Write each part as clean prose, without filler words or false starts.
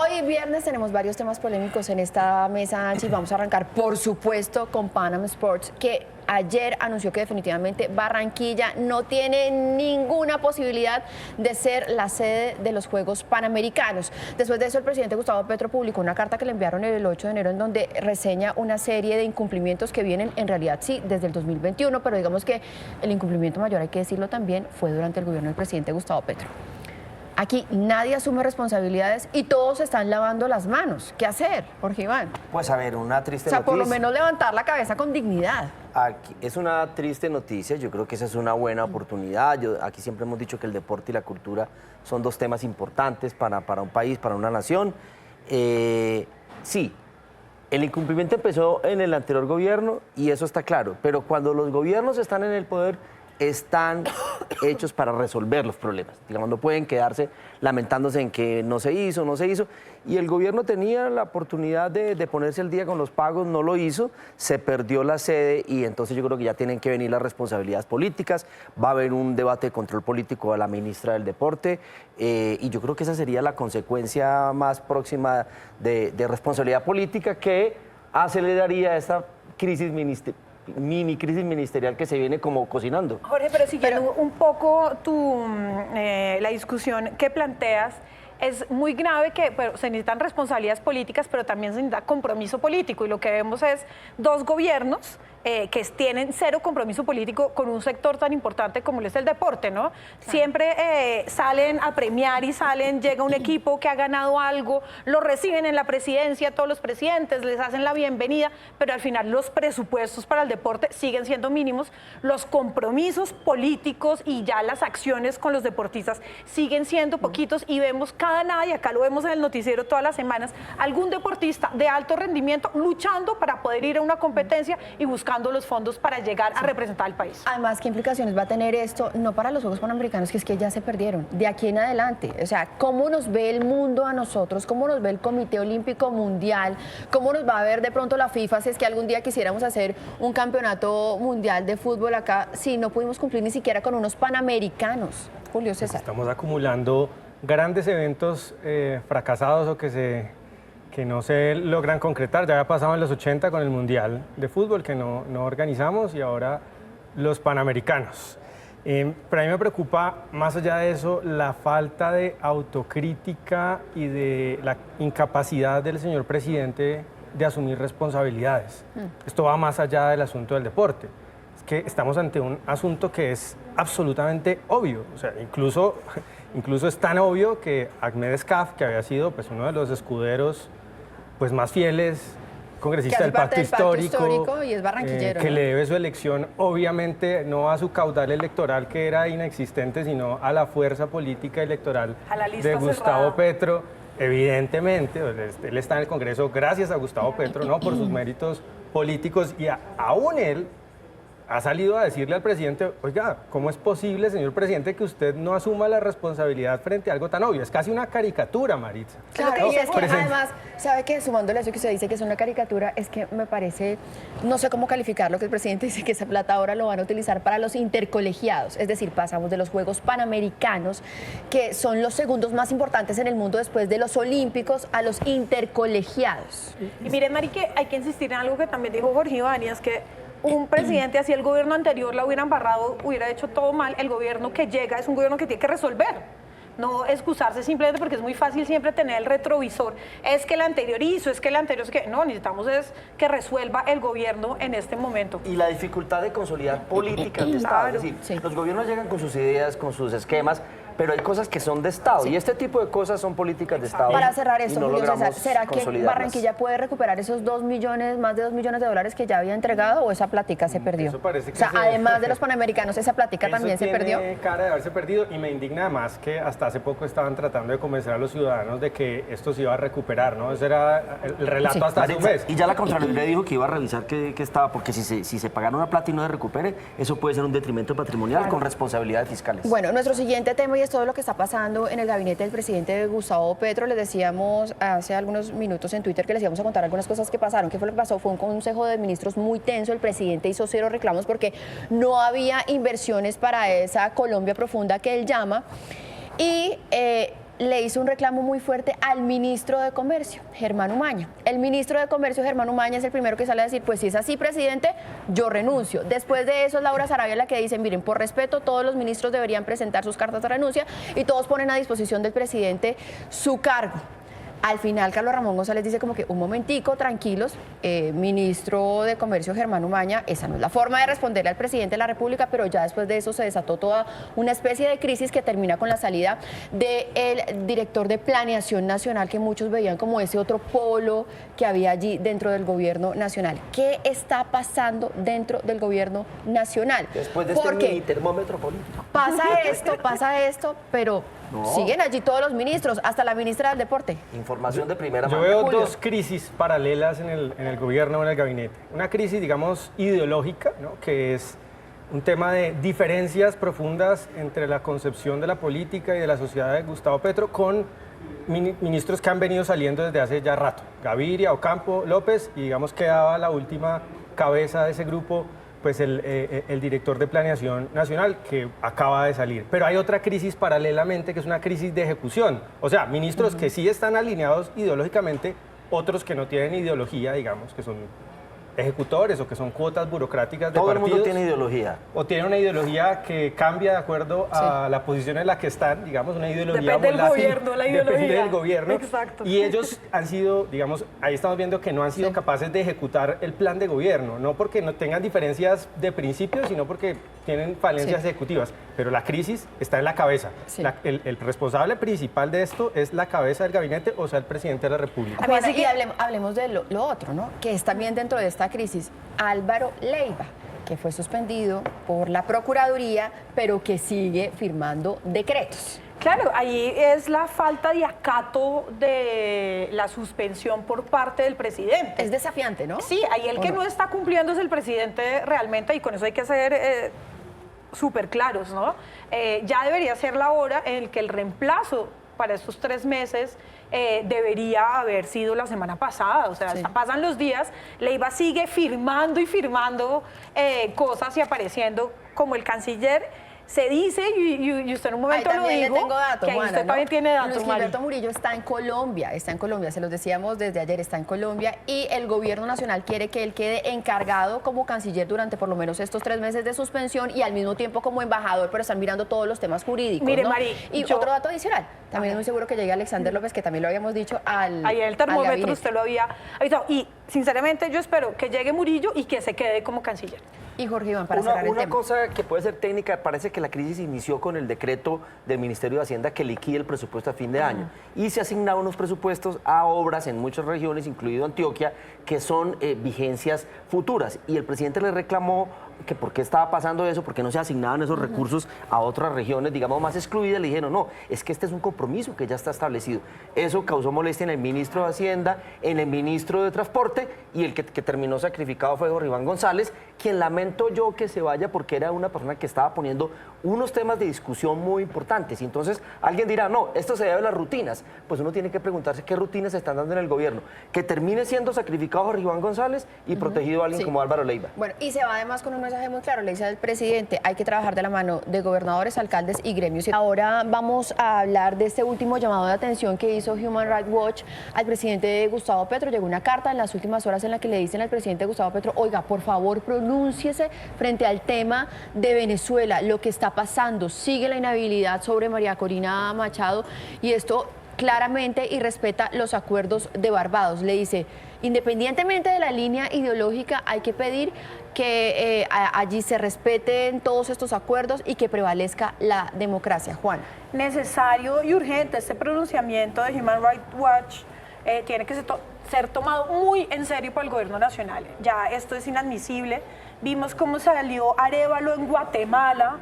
Hoy viernes tenemos varios temas polémicos en esta mesa, Angie. Vamos a arrancar, por supuesto, con Panam Sports, que ayer anunció que definitivamente Barranquilla no tiene ninguna posibilidad de ser la sede de los Juegos Panamericanos. Después de eso, el presidente Gustavo Petro publicó una carta que le enviaron el 8 de enero en donde reseña una serie de incumplimientos que vienen, en realidad sí, desde el 2021, pero digamos que el incumplimiento mayor, hay que decirlo también, fue durante el gobierno del presidente Gustavo Petro. Aquí nadie asume responsabilidades y todos están lavando las manos. ¿Qué hacer, Jorge Iván? Pues a ver, una triste noticia. noticia. Por lo menos levantar la cabeza con dignidad. Aquí es una triste noticia, yo creo que esa es una buena oportunidad. Aquí siempre hemos dicho que el deporte y la cultura son dos temas importantes para un país, para una nación. Sí, el incumplimiento empezó en el anterior gobierno y eso está claro, pero cuando los gobiernos están en el poder, están hechos para resolver los problemas. Digamos, no pueden quedarse lamentándose en que no se hizo. Y el gobierno tenía la oportunidad de ponerse al día con los pagos, no lo hizo, se perdió la sede y entonces yo creo que ya tienen que venir las responsabilidades políticas. Va a haber un debate de control político a la ministra del Deporte y yo creo que esa sería la consecuencia más próxima de responsabilidad política que aceleraría esta mini crisis ministerial que se viene como cocinando. Jorge, pero siguiendo un poco la discusión que planteas, es muy grave que se necesitan responsabilidades políticas, pero también se necesita compromiso político. Y lo que vemos es dos gobiernos que tienen cero compromiso político con un sector tan importante como es el deporte, ¿no? Claro. Siempre salen a premiar y llega un equipo que ha ganado algo, lo reciben en la presidencia, todos los presidentes, les hacen la bienvenida, pero al final los presupuestos para el deporte siguen siendo mínimos, los compromisos políticos y ya las acciones con los deportistas siguen siendo poquitos y vemos cada nada, y acá lo vemos en el noticiero todas las semanas, algún deportista de alto rendimiento luchando para poder ir a una competencia y buscando los fondos para llegar a representar al país. Además, ¿qué implicaciones va a tener esto? No para los Juegos Panamericanos, que es que ya se perdieron, de aquí en adelante. O sea, ¿cómo nos ve el mundo a nosotros? ¿Cómo nos ve el Comité Olímpico Mundial? ¿Cómo nos va a ver de pronto la FIFA si es que algún día quisiéramos hacer un campeonato mundial de fútbol acá, si no pudimos cumplir ni siquiera con unos Panamericanos? Julio César. Estamos acumulando grandes eventos fracasados o que no se logran concretar. Ya había pasado en los 80 con el Mundial de Fútbol que no organizamos y ahora los Panamericanos. Pero a mí me preocupa, más allá de eso, la falta de autocrítica y de la incapacidad del señor presidente de asumir responsabilidades. Esto va más allá del asunto del deporte. Es que estamos ante un asunto que es absolutamente obvio. O sea, incluso es tan obvio que Ahmed Escaf, que había sido pues, uno de los escuderos pues, más fieles, congresista del Pacto Histórico y es barranquillero, que ¿no? le debe su elección, obviamente, no a su caudal electoral, que era inexistente, sino a la fuerza política electoral de Gustavo Petro. Evidentemente, él está en el Congreso gracias a Gustavo Petro, no por sus méritos políticos, y aún él ha salido a decirle al presidente, oiga, ¿cómo es posible, señor presidente, que usted no asuma la responsabilidad frente a algo tan obvio? Es casi una caricatura, Maritza. Claro, y es que además, ¿sabe qué? Sumándole a eso que usted dice que es una caricatura, es que me parece, no sé cómo calificarlo, que el presidente dice que esa plata ahora lo van a utilizar para los intercolegiados, es decir, pasamos de los Juegos Panamericanos, que son los segundos más importantes en el mundo después de los Olímpicos, a los intercolegiados. Y mire, Mari, que hay que insistir en algo que también dijo Jorge Iván, y es que un presidente, así el gobierno anterior la hubiera embarrado, hubiera hecho todo mal, el gobierno que llega es un gobierno que tiene que resolver. No excusarse simplemente porque es muy fácil siempre tener el retrovisor. Es que el anterior hizo, es que el anterior es que... No, necesitamos es que resuelva el gobierno en este momento. Y la dificultad de consolidar políticas de Estado. Es decir, los gobiernos llegan con sus ideas, con sus esquemas, pero hay cosas que son de Estado y este tipo de cosas son políticas de Estado. Para cerrar esto, Julio César, ¿será que Barranquilla puede recuperar esos más de 2 millones de dólares que ya había entregado o esa plática se perdió? Eso parece que además de los Panamericanos, esa plática también se perdió. Tiene cara de haberse perdido y me indigna además que hasta hace poco estaban tratando de convencer a los ciudadanos de que esto se iba a recuperar, ¿no? Ese era el relato hasta hace un mes. Y ya la Contraloría dijo que iba a revisar qué estaba, porque si se pagaron una plata y no se recupere, eso puede ser un detrimento patrimonial con responsabilidades fiscales. Bueno, nuestro siguiente tema y es todo lo que está pasando en el gabinete del presidente Gustavo Petro. Les decíamos hace algunos minutos en Twitter que les íbamos a contar algunas cosas que pasaron. ¿Qué fue lo que pasó? Fue un consejo de ministros muy tenso. El presidente hizo 0 reclamos porque no había inversiones para esa Colombia profunda que él llama. Y le hizo un reclamo muy fuerte al ministro de Comercio, Germán Umaña. El ministro de Comercio, Germán Umaña, es el primero que sale a decir, pues si es así, presidente, yo renuncio. Después de eso es Laura Sarabia la que dice, miren, por respeto, todos los ministros deberían presentar sus cartas de renuncia y todos ponen a disposición del presidente su cargo. Al final, Carlos Ramón González dice como que un momentico, tranquilos, ministro de Comercio Germán Umaña, esa no es la forma de responderle al presidente de la República, pero ya después de eso se desató toda una especie de crisis que termina con la salida del director de Planeación Nacional, que muchos veían como ese otro polo que había allí dentro del gobierno nacional. ¿Qué está pasando dentro del gobierno nacional? Después de este mini termómetro político. Pasa esto, pero... No. Siguen allí todos los ministros, hasta la ministra del Deporte. Información de primera mano. Yo veo dos crisis paralelas en el gobierno o en el gabinete. Una crisis, digamos, ideológica, ¿no? Que es un tema de diferencias profundas entre la concepción de la política y de la sociedad de Gustavo Petro con ministros que han venido saliendo desde hace ya rato. Gaviria, Ocampo, López, y digamos quedaba la última cabeza de ese grupo, pues el director de Planeación Nacional, que acaba de salir. Pero hay otra crisis paralelamente, que es una crisis de ejecución. O sea, ministros que sí están alineados ideológicamente, otros que no tienen ideología, digamos, que son ejecutores o que son cuotas burocráticas de partidos. Todo el mundo tiene ideología. O tiene una ideología que cambia de acuerdo a la posición en la que están, digamos, una ideología depende volátil. del gobierno, la ideología. Depende del gobierno. Exacto. Y ellos han sido, digamos, ahí estamos viendo que no han sido capaces de ejecutar el plan de gobierno, no porque no tengan diferencias de principios, sino porque tienen falencias ejecutivas. Pero la crisis está en la cabeza. El responsable principal de esto es la cabeza del gabinete, o sea, el presidente de la República. Bueno, y hablemos de lo otro, ¿no? Que es también dentro de esta crisis, Álvaro Leiva, que fue suspendido por la Procuraduría, pero que sigue firmando decretos. Claro, ahí es la falta de acato de la suspensión por parte del presidente. Es desafiante, ¿no? Sí, ahí el que no está cumpliendo es el presidente realmente, y con eso hay que ser súper claros, ¿no? Ya debería ser la hora en el que el reemplazo para estos 3 meses debería haber sido la semana pasada. O sea, pasan los días, Leiva sigue firmando y firmando cosas y apareciendo como el canciller. Se dice, y usted en un momento lo dijo, tengo datos, que ahí Juana, usted también tiene datos, Luis Gilberto Murillo está en Colombia, se los decíamos desde ayer, está en Colombia, y el gobierno nacional quiere que él quede encargado como canciller durante por lo menos estos 3 meses de suspensión y al mismo tiemsto como embajador, pero están mirando todos los temas jurídicos. Mire, ¿no? Mari, y otro dato adicional, también es muy seguro que llegue Alexander López, que también lo habíamos dicho ayer el termómetro usted lo había avisado, y sinceramente yo espero que llegue Murillo y que se quede como canciller. Y Jorge Iván, para cerrar el tema. Una cosa que puede ser técnica, parece que la crisis inició con el decreto del Ministerio de Hacienda que liquida el presupuesto a fin de año. Y se asignaron unos presupuestos a obras en muchas regiones, incluido Antioquia, que son vigencias futuras. Y el presidente le reclamó que por qué estaba pasando eso, porque no se asignaban esos recursos a otras regiones, digamos, más excluidas. Le dijeron, no, es que este es un compromiso que ya está establecido. Eso causó molestia en el ministro de Hacienda, en el ministro de Transporte, y el que terminó sacrificado fue Jorge Iván González, quien lamento yo que se vaya porque era una persona que estaba poniendo unos temas de discusión muy importantes. Y entonces alguien dirá, no, esto se debe a las rutinas. Pues uno tiene que preguntarse qué rutinas se están dando en el gobierno. Que termine siendo sacrificado Jorge Iván González y protegido a alguien como Álvaro Leiva. Bueno, y se va además con un mensaje muy claro, le dice al presidente, hay que trabajar de la mano de gobernadores, alcaldes y gremios. Ahora vamos a hablar de este último llamado de atención que hizo Human Rights Watch al presidente Gustavo Petro. Llegó una carta en las últimas horas en la que le dicen al presidente Gustavo Petro, oiga, por favor, pronúnciese frente al tema de Venezuela, lo que está pasando, sigue la inhabilidad sobre María Corina Machado y esto claramente irrespeta los acuerdos de Barbados. Le dice, independientemente de la línea ideológica, hay que pedir que allí se respeten todos estos acuerdos y que prevalezca la democracia. Juan. Necesario y urgente este pronunciamiento de Human Rights Watch tiene que ser tomado muy en serio por el gobierno nacional. Ya esto es inadmisible. Vimos cómo salió Arévalo en Guatemala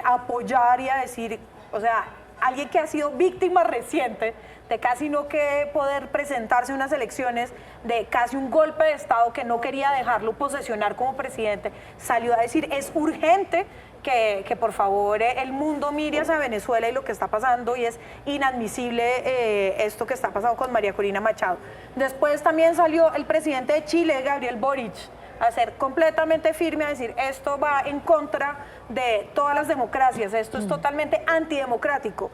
a apoyar y a decir, o sea, alguien que ha sido víctima reciente de casi no que poder presentarse en unas elecciones, de casi un golpe de Estado que no quería dejarlo posesionar como presidente, salió a decir, es urgente que por favor el mundo mire hacia Venezuela y lo que está pasando, y es inadmisible esto que está pasando con María Corina Machado. Después también salió el presidente de Chile, Gabriel Boric, a ser completamente firme, a decir, esto va en contra de todas las democracias, esto es totalmente antidemocrático.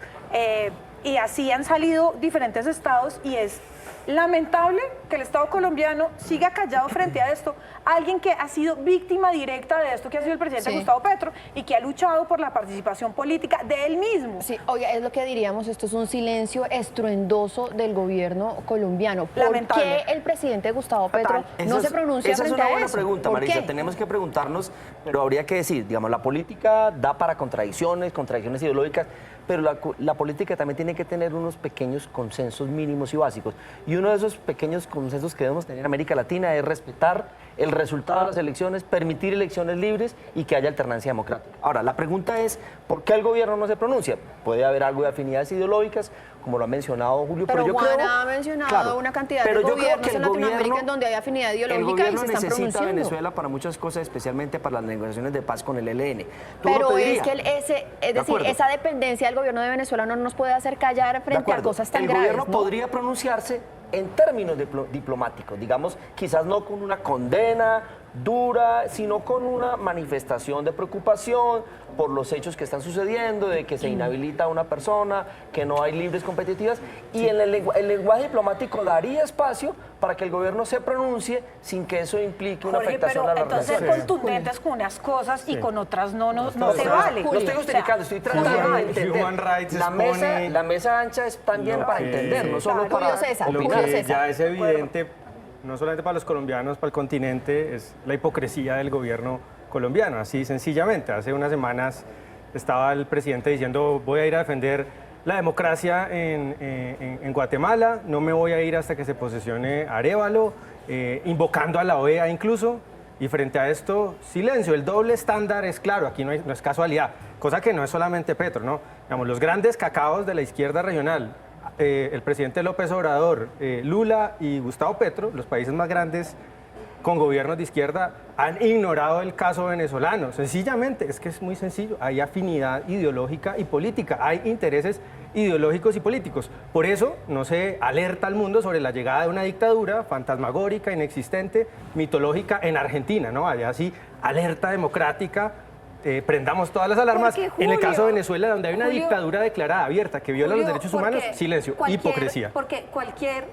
y así han salido diferentes estados y es lamentable que el Estado colombiano siga callado frente a esto. Alguien que ha sido víctima directa de esto, que ha sido el presidente Gustavo Petro y que ha luchado por la participación política de él mismo. Sí, oiga, es lo que diríamos, esto es un silencio estruendoso del gobierno colombiano. ¿Por Lamentable. qué el presidente Gustavo Petro no se pronuncia frente a eso? Esa es una buena pregunta, ¿Por Marisa. qué? Tenemos que preguntarnos, pero habría que decir, digamos, la política da para contradicciones ideológicas, pero la política también tiene que tener unos pequeños consensos mínimos y básicos. Y uno de esos pequeños consensos que debemos tener en América Latina es respetar el resultado de las elecciones, permitir elecciones libres y que haya alternancia democrática. Ahora, la pregunta es, ¿por qué el gobierno no se pronuncia? Puede haber algo de afinidades ideológicas, como lo ha mencionado Julio, pero yo Juan creo... ha mencionado claro, una cantidad de pero yo creo gobiernos que en el Latinoamérica gobierno- en donde hay afinidad ideológica el y gobierno se están necesita a pronunciando. Venezuela para muchas cosas, especialmente para las negociaciones de paz con el ELN. Tú Pero lo es pedirías. que es decir, acuerdo. esa dependencia del gobierno de Venezuela no nos puede hacer callar De frente a acuerdo. cosas tan el graves, gobierno ¿no? podría pronunciarse en términos diplomáticos, digamos, quizás no con una condena dura, sino con una manifestación de preocupación por los hechos que están sucediendo, de que se inhabilita a una persona, que no hay libres competitivas, y en el lenguaje diplomático daría espacio para que el gobierno se pronuncie sin que eso implique una Jorge, afectación pero a las entonces relaciones. contundentes con unas cosas y con otras no se Entonces, vale. No estoy justificando, estoy tratando de entender. Human Rights La mesa ancha es también Lo para que- entender, no solo Claro. para Julio César, Lo Julio que César. ya es evidente, no solamente para los colombianos, para el continente, es la hipocresía del gobierno colombiano. Así sencillamente, hace unas semanas estaba el presidente diciendo voy a ir a defender la democracia en Guatemala, no me voy a ir hasta que se posesione Arévalo, invocando a la OEA incluso. Y frente a esto, silencio, el doble estándar es claro, aquí no es casualidad, cosa que no es solamente Petro, ¿no? Digamos, los grandes cacaos de la izquierda regional, el presidente López Obrador, Lula y Gustavo Petro, los países más grandes con gobiernos de izquierda, han ignorado el caso venezolano. Sencillamente, es que es muy sencillo, hay afinidad ideológica y política, hay intereses ideológicos y políticos. Por eso no se alerta al mundo sobre la llegada de una dictadura fantasmagórica, inexistente, mitológica en Argentina, ¿no? Allá sí, alerta democrática, prendamos todas las alarmas. Porque, En el caso de Julio, Venezuela, donde hay una Julio, dictadura declarada, abierta, que viola los Julio, derechos porque humanos, silencio, hipocresía. Porque cualquier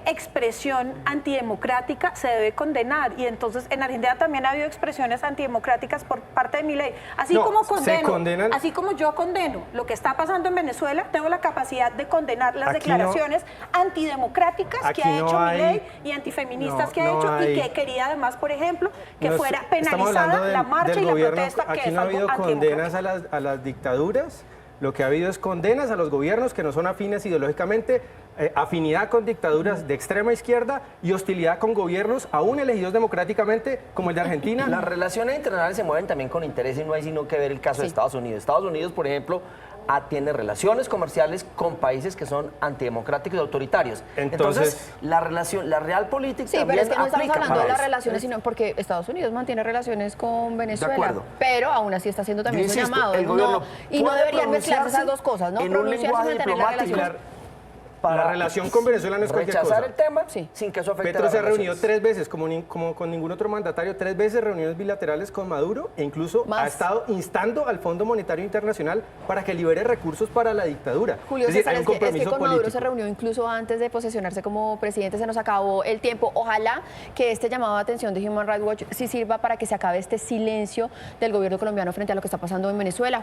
expresión antidemocrática se debe condenar y entonces en Argentina también ha habido expresiones antidemocráticas por parte de Milei. Así No, como se condenan- así como yo condeno lo que está pasando en Venezuela, tengo la capacidad de condenar las Aquí no- declaraciones antidemocráticas que aquí ha no hecho hay- Milei y antifeministas no, que ha no hecho hay- y que quería además, por ejemplo, que No es- fuera estamos penalizada hablando la marcha del y la gobierno. protesta, que Aquí es no ha algo habido antidemocrático. condenas a las dictaduras, lo que ha habido es condenas a los gobiernos que no son afines ideológicamente, afinidad con dictaduras de extrema izquierda y hostilidad con gobiernos aún elegidos democráticamente como el de Argentina. Las relaciones internacionales se mueven también con interés y no hay sino que ver el caso de Estados Unidos. Estados Unidos, por ejemplo, tiene relaciones comerciales con países que son antidemocráticos y autoritarios. Entonces, la real política Sí, pero también es que no estamos aplica hablando de para las eso. relaciones, sino porque Estados Unidos mantiene relaciones con Venezuela. acuerdo. Pero aún así está haciendo también Yo su insisto, llamado. el gobierno Y no puede deberían mezclarse pronunciarse esas dos cosas, ¿no? en un Pronunciarse y lenguaje mantener las diplomático. relaciones. La relación con Venezuela no es cualquier rechazar cosa. el tema Sí. sin que eso afecte Petro a las se ha reunido relaciones. 3 veces, como con ningún otro mandatario, 3 veces reuniones bilaterales con Maduro e incluso Más. ha estado instando al Fondo Monetario Internacional para que libere recursos para la dictadura. Julio es decir, César, hay un es que compromiso con Maduro se político. reunió incluso antes de posesionarse como presidente, se nos acabó el tiempo. Ojalá que este llamado de atención de Human Rights Watch sí sirva para que se acabe este silencio del gobierno colombiano frente a lo que está pasando en Venezuela.